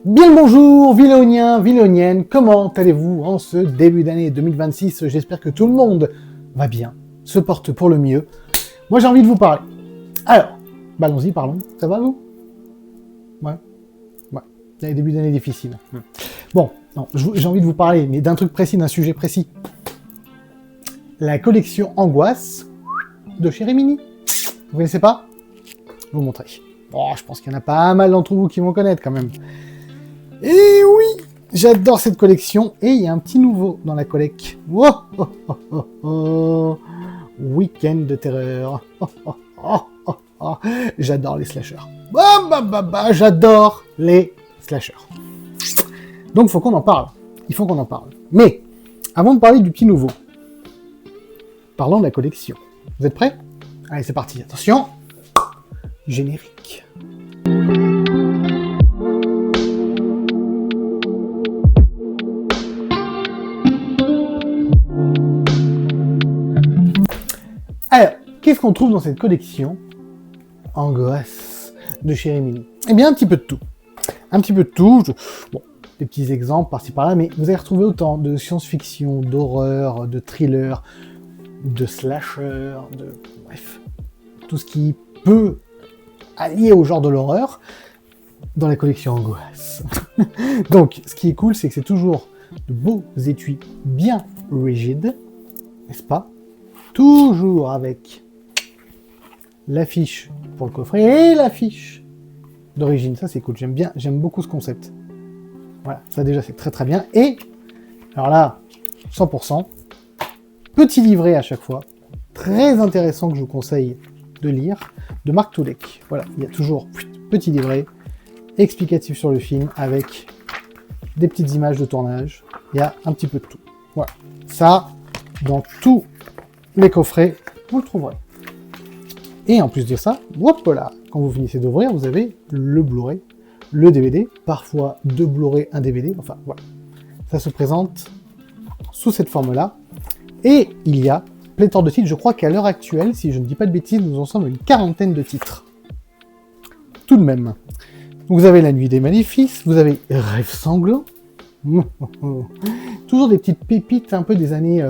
Bien le bonjour, Villoniens, Villoniennes, comment allez-vous en ce début d'année 2026? J'espère que tout le monde va bien, se porte pour le mieux. Moi j'ai envie de vous parler. Alors, allons-y, parlons. Ça va vous? Ouais. Il y a des débuts d'année difficiles. Bon, non, j'ai envie de vous parler, mais d'un truc précis, d'un sujet précis. La collection Angoisse de chez Rimini. Vous connaissez pas? Je vais vous montrer. Oh, je pense qu'il y en a pas mal d'entre vous qui vont connaître quand même. Et oui, j'adore cette collection. Et il y a un petit nouveau dans la collecte. Oh, oh, oh, oh, oh. Week-end de terreur. Oh, oh, oh, oh, oh. J'adore les slashers. J'adore les slashers. Donc, il faut qu'on en parle. Il faut qu'on en parle. Mais, avant de parler du petit nouveau, parlons de la collection. Vous êtes prêts? Allez, c'est parti. Attention. Générique. Alors, qu'est-ce qu'on trouve dans cette collection Angoisse de chez Rimini? Eh bien, un petit peu de tout. Un petit peu de tout. Bon, des petits exemples par-ci par-là, mais vous allez retrouver autant de science-fiction, d'horreur, de thriller, de slasher, bref, tout ce qui peut allier au genre de l'horreur dans la collection Angoisse. Donc, ce qui est cool, c'est que c'est toujours de beaux étuis bien rigides, n'est-ce pas? Toujours avec l'affiche pour le coffret et l'affiche d'origine. Ça, c'est cool. J'aime beaucoup ce concept. Voilà, ça déjà, c'est très très bien. Et, alors là, 100%, petit livret à chaque fois, très intéressant que je vous conseille de lire, de Marc Toulek. Voilà, il y a toujours petit livret explicatif sur le film avec des petites images de tournage. Il y a un petit peu de tout. Voilà, ça, dans tous les coffrets, vous le trouverez. Et en plus de ça, hop là, quand vous finissez d'ouvrir, vous avez le Blu-ray, le DVD, parfois deux Blu-ray, un DVD, enfin voilà. Ça se présente sous cette forme-là. Et il y a pléthore de titres. Je crois qu'à l'heure actuelle, si je ne dis pas de bêtises, nous en sommes à une quarantaine de titres. Tout de même. Vous avez La Nuit des Maléfices, vous avez Rêve sanglant. Toujours des petites pépites un peu des années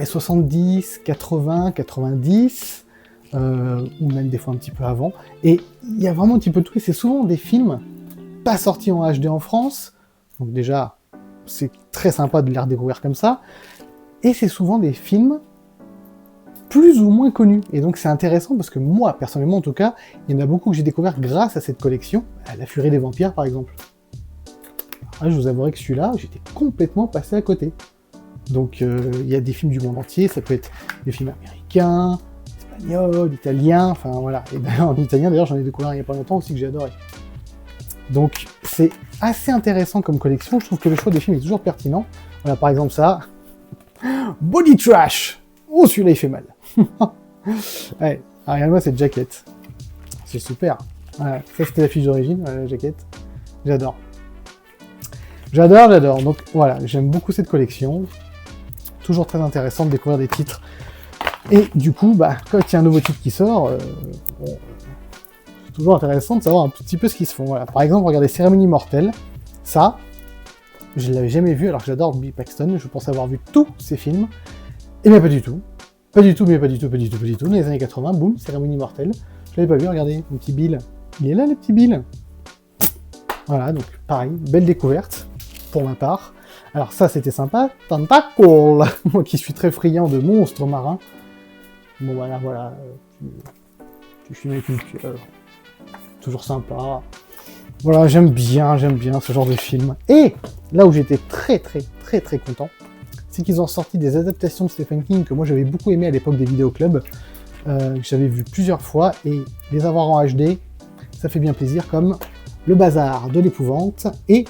70, 80, 90, ou même des fois un petit peu avant. Et il y a vraiment un petit peu de tout. Et c'est souvent des films pas sortis en HD en France. Donc déjà, c'est très sympa de les redécouvrir comme ça. Et c'est souvent des films plus ou moins connus. Et donc c'est intéressant parce que moi, personnellement en tout cas, il y en a beaucoup que j'ai découvert grâce à cette collection. La Furie des Vampires par exemple. Alors, je vous avouerai que celui-là, j'étais complètement passé à côté. Donc il y a des films du monde entier, ça peut être des films américains, espagnols, italiens, enfin voilà. Et d'ailleurs en italien, d'ailleurs j'en ai découvert il n'y a pas longtemps aussi que j'ai adoré. Donc c'est assez intéressant comme collection, je trouve que le choix des films est toujours pertinent. Voilà par exemple ça, Body Trash. Oh celui-là il fait mal. Ouais, regarde-moi cette jaquette. C'est super. Voilà, ça c'était la fiche d'origine, voilà, la jaquette. J'adore. J'adore. Donc voilà, j'aime beaucoup cette collection. Toujours très intéressant de découvrir des titres. Et du coup, quand il y a un nouveau titre qui sort, c'est toujours intéressant de savoir un petit peu ce qu'ils se font. Voilà. Par exemple, regardez Cérémonie mortelle. Ça, je ne l'avais jamais vu, alors que j'adore Bill Paxton. Je pense avoir vu tous ses films. Et bien pas du tout. Pas du tout. Dans les années 80, boum, Cérémonie mortelle. Je l'avais pas vu, regardez, mon petit Bill. Il est là, le petit Bill. Voilà, donc pareil, belle découverte, pour ma part. Alors ça, c'était sympa. Tentacle. Moi qui suis très friand de monstres marins. Bon voilà, tu filmes avec une pieuvre. Toujours sympa. Voilà, j'aime bien ce genre de film. Et là où j'étais très content, c'est qu'ils ont sorti des adaptations de Stephen King que moi j'avais beaucoup aimé à l'époque des vidéoclubs, que j'avais vu plusieurs fois, et les avoir en HD, ça fait bien plaisir, comme Le Bazar de l'épouvante et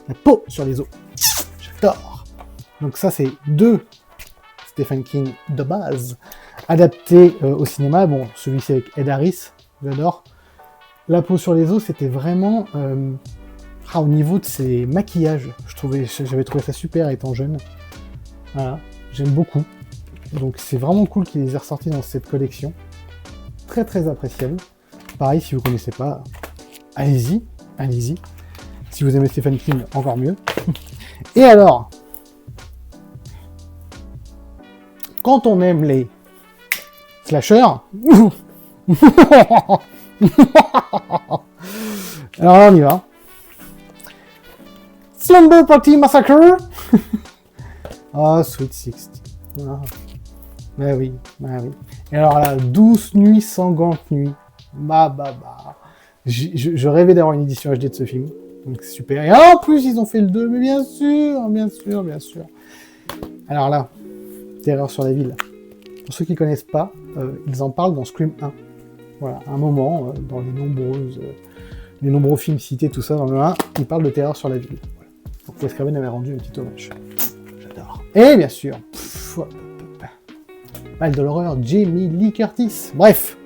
La peau sur les os. J'adore. Donc ça, c'est deux Stephen King de base, adaptés au cinéma. Bon, celui-ci avec Ed Harris, j'adore. La peau sur les os, c'était vraiment... au niveau de ses maquillages, j'avais trouvé ça super étant jeune. Voilà, j'aime beaucoup. Donc c'est vraiment cool qu'ils les aient ressortis dans cette collection. Très appréciable. Pareil, si vous ne connaissez pas, allez-y. Si vous aimez Stephen King, encore mieux. Et alors, quand on aime les slashers, alors là, on y va. Slumber Party Massacre. Ah, Sweet 16. Ah. Bah oui. Et alors là, Douce nuit, sanglante nuit. Bah. Je rêvais d'avoir une édition HD de ce film. Donc c'est super. Et en plus, ils ont fait le 2, mais bien sûr. Alors là, Terreur sur la ville. Pour ceux qui connaissent pas, ils en parlent dans Scream 1. Voilà, un moment, dans les nombreux films cités, tout ça, dans le 1, ils parlent de Terreur sur la ville. Voilà. Donc Wes Craven avait rendu un petit hommage. J'adore. Et bien sûr, mal de l'horreur, Jamie Lee Curtis. Bref,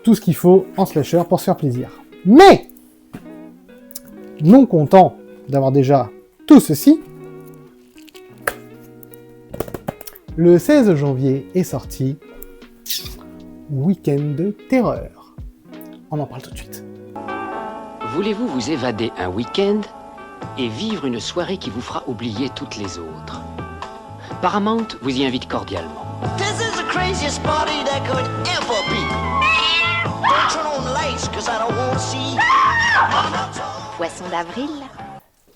tout ce qu'il faut en slasher pour se faire plaisir. Mais, non content d'avoir déjà tout ceci, le 16 janvier est sorti Week-end de terreur. On en parle tout de suite. Voulez-vous vous évader un week-end et vivre une soirée qui vous fera oublier toutes les autres? Paramount vous y invite cordialement. This is the craziest party that could ever be. Don't turn on the lights, cause I don't want to see. Poisson d'avril.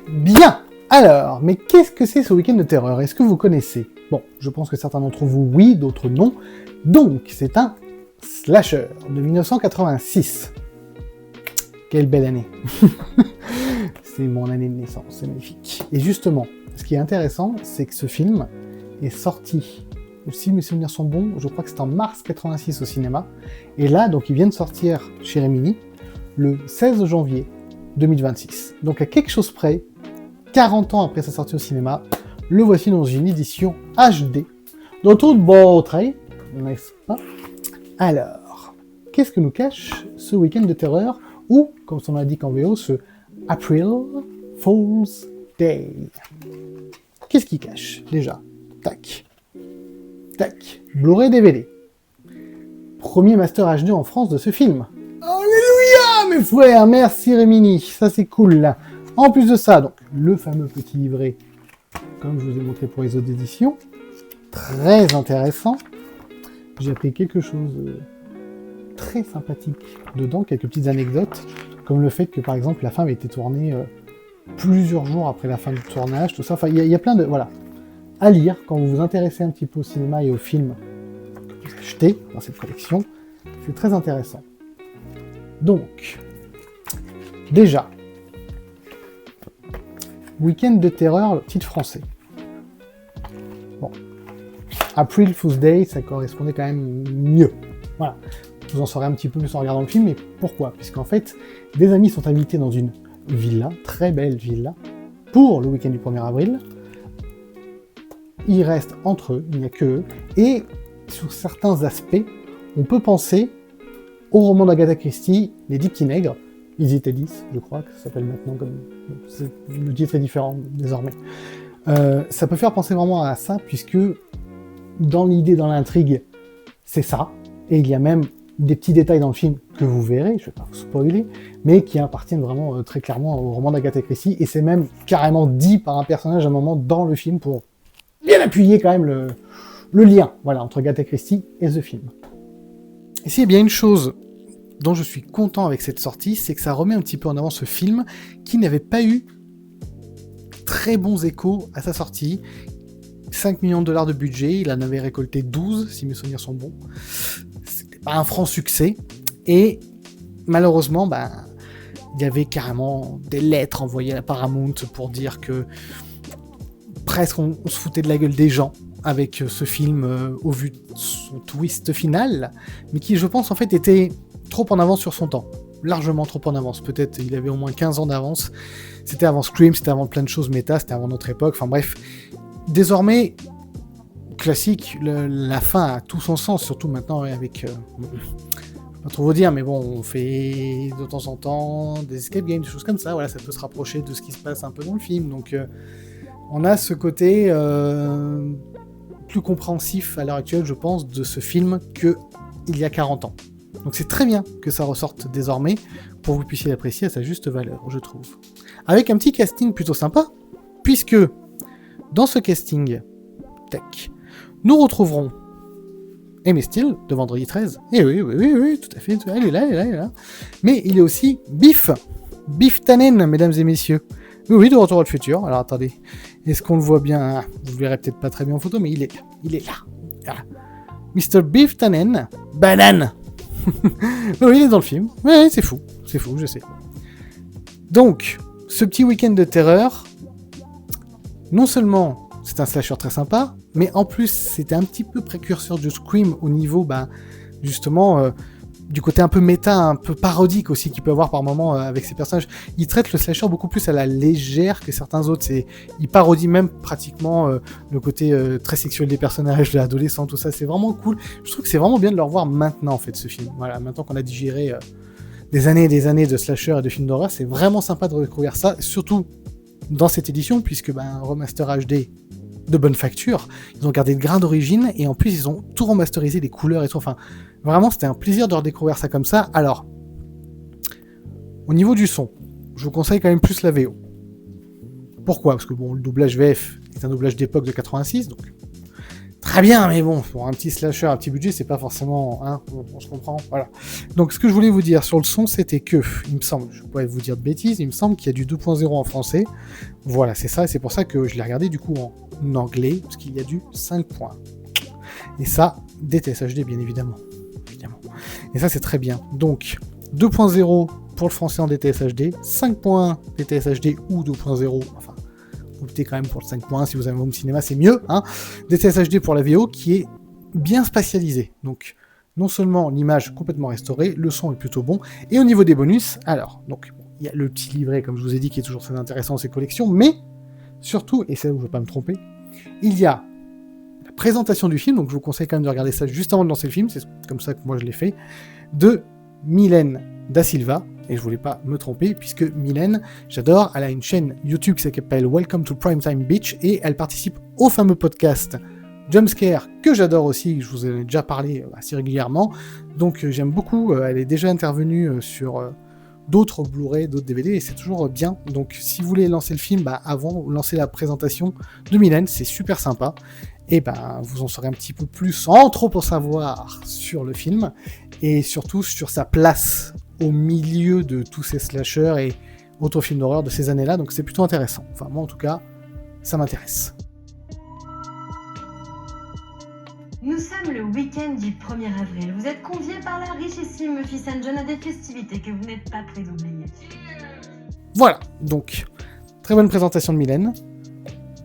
Bien. Alors, mais qu'est-ce que c'est ce week-end de terreur? Est-ce que vous connaissez? Bon, je pense que certains d'entre vous, oui, d'autres non. Donc, c'est un slasher de 1986. Quelle belle année. C'est mon année de naissance, c'est magnifique. Et justement, ce qui est intéressant, c'est que ce film est sorti, si mes souvenirs sont bons, je crois que c'est en mars 86 au cinéma. Et là, donc, il vient de sortir chez Rimini le 16 janvier 2026. Donc, à quelque chose près, 40 ans après sa sortie au cinéma, le voici dans une édition HD, de toute beauté, n'est-ce pas? Alors, qu'est-ce que nous cache ce week-end de terreur, ou, comme son indique en VO, ce April Fool's Day? Qu'est-ce qu'il cache, déjà? Tac. Blu-ray DVD. Premier master HD en France de ce film. Alléluia, mes frères, merci Rimini, ça c'est cool là. En plus de ça, donc, le fameux petit livret, comme je vous ai montré pour les autres éditions, très intéressant. J'ai appris quelque chose de très sympathique dedans, quelques petites anecdotes, comme le fait que, par exemple, la fin avait été tournée plusieurs jours après la fin du tournage, tout ça. Enfin, il y a plein de... Voilà. À lire, quand vous vous intéressez un petit peu au cinéma et au film que vous achetez dans cette collection, c'est très intéressant. Donc, déjà, Week-end de terreur, le titre français. Bon. April Fool's Day, ça correspondait quand même mieux. Voilà. Vous en saurez un petit peu plus en regardant le film, mais pourquoi? Puisqu'en fait, des amis sont invités dans une villa, très belle villa, pour le week-end du 1er avril. Ils restent entre eux, il n'y a que eux, et sur certains aspects, on peut penser au roman d'Agatha Christie, Les 10 petits nègres. Ils étaient 10, je crois, que ça s'appelle maintenant comme... Le titre est différent désormais. Ça peut faire penser vraiment à ça, puisque dans l'idée, dans l'intrigue, c'est ça. Et il y a même des petits détails dans le film que vous verrez, je ne vais pas vous spoiler, mais qui appartiennent vraiment très clairement au roman d'Agatha Christie, et c'est même carrément dit par un personnage à un moment dans le film pour bien appuyer quand même le lien, voilà, entre Agatha Christie et ce film. Et s'il y a bien une chose dont je suis content avec cette sortie, c'est que ça remet un petit peu en avant ce film qui n'avait pas eu très bons échos à sa sortie. 5 millions de dollars de budget, il en avait récolté 12, si mes souvenirs sont bons. C'était pas un franc succès, et malheureusement, il y avait carrément des lettres envoyées à la Paramount pour dire que presque on se foutait de la gueule des gens avec ce film au vu de son twist final, mais qui, je pense, en fait, était trop en avance sur son temps. Largement trop en avance. Peut-être il avait au moins 15 ans d'avance. C'était avant Scream, c'était avant plein de choses méta, c'était avant notre époque. Enfin bref. Désormais, classique, la fin a tout son sens, surtout maintenant avec... pas trop vous dire, mais bon, on fait de temps en temps des escape games, des choses comme ça. Voilà, ça peut se rapprocher de ce qui se passe un peu dans le film. Donc on a ce côté plus compréhensif à l'heure actuelle, je pense, de ce film qu'il y a 40 ans. Donc c'est très bien que ça ressorte désormais pour que vous puissiez l'apprécier à sa juste valeur, je trouve. Avec un petit casting plutôt sympa, puisque dans ce casting, tac, nous retrouverons Amy Steele de Vendredi 13. Et oui, tout à fait, elle est là. Mais il est aussi Biff Tannen, mesdames et messieurs. Oui, de Retour au futur. Alors attendez, est-ce qu'on le voit bien? Vous le verrez peut-être pas très bien en photo, mais il est là. Voilà. Mr. Biff Tannen, banane. Oui, il est dans le film. Ouais, c'est fou, je sais. Donc, ce petit week-end de terreur, non seulement c'est un slasher très sympa, mais en plus c'était un petit peu précurseur du Scream au niveau, justement, du côté un peu méta, un peu parodique aussi qu'il peut avoir par moment avec ses personnages. Il traite le slasher beaucoup plus à la légère que certains autres. Il parodie même pratiquement le côté très sexuel des personnages, de l'adolescent, tout ça. C'est vraiment cool. Je trouve que c'est vraiment bien de le revoir maintenant, en fait, ce film. Voilà, maintenant qu'on a digéré des années et des années de slasher et de films d'horreur, c'est vraiment sympa de redécouvrir ça, surtout dans cette édition, puisque un remaster HD de bonne facture, ils ont gardé le grain d'origine, et en plus ils ont tout remasterisé, les couleurs et tout, enfin, vraiment c'était un plaisir de redécouvrir ça comme ça. Alors, au niveau du son, je vous conseille quand même plus la VO. Pourquoi? Parce que le doublage VF est un doublage d'époque de 86, donc très bien, mais bon, pour un petit slasher, un petit budget, c'est pas forcément, on se comprend, voilà. Donc ce que je voulais vous dire sur le son, c'était que, il me semble, je pourrais vous dire de bêtises, il me semble qu'il y a du 2.0 en français, voilà, c'est ça, et c'est pour ça que je l'ai regardé du coup en anglais, parce qu'il y a du 5 points. Et ça, DTS HD, bien évidemment. Et ça, c'est très bien. Donc, 2.0 pour le français en DTS HD, 5 points DTS HD ou 2.0, enfin, optez quand même pour le 5.1 si vous avez un home cinéma, c'est mieux, DTS HD pour la VO qui est bien spatialisée. Donc, non seulement l'image complètement restaurée, le son est plutôt bon, et au niveau des bonus, alors, donc, il y a le petit livret, comme je vous ai dit, qui est toujours très intéressant dans ces collections, mais surtout, et c'est là où je ne veux pas me tromper, il y a la présentation du film, donc je vous conseille quand même de regarder ça juste avant de lancer le film, c'est comme ça que moi je l'ai fait, de Mylène Da Silva, et je voulais pas me tromper, puisque Mylène, j'adore, elle a une chaîne YouTube qui s'appelle Welcome to Primetime Beach, et elle participe au fameux podcast Jumpscare, que j'adore aussi, je vous en ai déjà parlé assez régulièrement, donc j'aime beaucoup, elle est déjà intervenue sur d'autres Blu-ray, d'autres DVD, et c'est toujours bien. Donc si vous voulez lancer le film, avant, lancez la présentation de Mylène, c'est super sympa, et vous en saurez un petit peu plus, sans trop en savoir, sur le film, et surtout sur sa place au milieu de tous ces slashers et autres films d'horreur de ces années-là, donc c'est plutôt intéressant. Enfin, moi en tout cas, ça m'intéresse. Nous sommes le week-end du 1er avril. Vous êtes conviés par la richissime Muffy St. John à des festivités que vous n'êtes pas prêts d'oublier. Voilà, donc, très bonne présentation de Mylène.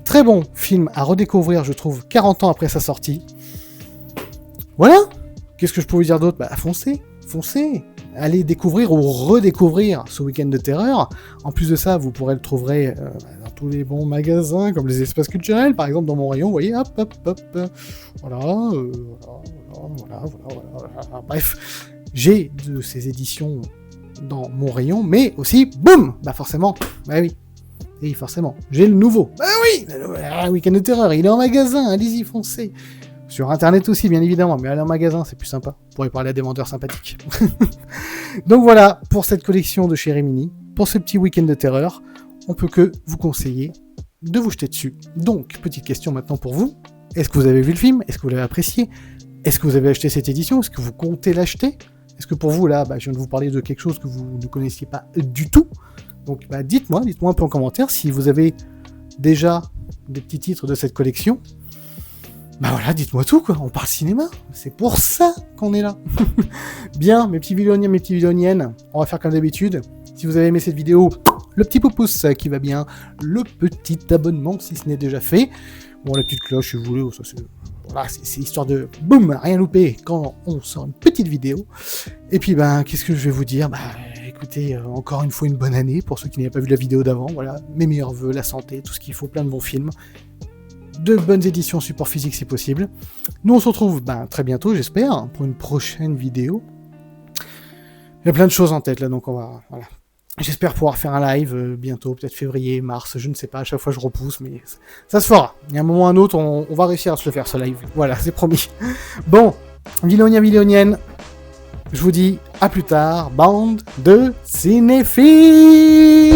Très bon film à redécouvrir, je trouve, 40 ans après sa sortie. Voilà. Qu'est-ce que je peux vous dire d'autre ? Foncez. Allez découvrir ou redécouvrir ce week-end de terreur. En plus de ça, vous pourrez le trouver dans tous les bons magasins, comme les espaces culturels, par exemple dans mon rayon, vous voyez, hop. Voilà. Bref, j'ai de ces éditions dans mon rayon, mais aussi, boum, forcément, oui, forcément, j'ai le nouveau. Oui, le week-end de terreur, il est en magasin, allez-y, foncez. Sur internet aussi, bien évidemment, mais aller en magasin, c'est plus sympa. Vous pourrez parler à des vendeurs sympathiques. Donc voilà, pour cette collection de chez Rimini, pour ce petit week-end de terreur, on peut que vous conseiller de vous jeter dessus. Donc, petite question maintenant pour vous. Est-ce que vous avez vu le film ? Est-ce que vous l'avez apprécié ? Est-ce que vous avez acheté cette édition ? Est-ce que vous comptez l'acheter ? Est-ce que pour vous, là, je viens de vous parler de quelque chose que vous ne connaissiez pas du tout ? Donc, dites-moi un peu en commentaire si vous avez déjà des petits titres de cette collection. Voilà, dites-moi tout, quoi. On parle cinéma. C'est pour ça qu'on est là. Bien, mes petits vidéoniens, mes petites vidéoniennes, on va faire comme d'habitude. Si vous avez aimé cette vidéo, le petit pouce qui va bien, le petit abonnement si ce n'est déjà fait. Bon, la petite cloche si vous voulez, ça c'est... Voilà, c'est histoire de boum, rien louper quand on sort une petite vidéo. Et puis, qu'est-ce que je vais vous dire ? Écoutez, encore une fois, une bonne année pour ceux qui n'avaient pas vu la vidéo d'avant. Voilà, mes meilleurs vœux, la santé, tout ce qu'il faut, plein de bons films. De bonnes éditions support physique si possible. Nous on se retrouve très bientôt j'espère pour une prochaine vidéo. Il y a plein de choses en tête là donc on va voilà. J'espère pouvoir faire un live bientôt, peut-être février, mars, je ne sais pas, à chaque fois je repousse mais ça se fera. Il y a un moment ou un autre on va réussir à se le faire ce live. Voilà, c'est promis. Bon, Villonia, Villonienne, Je vous dis à plus tard, bande de cinéphiles.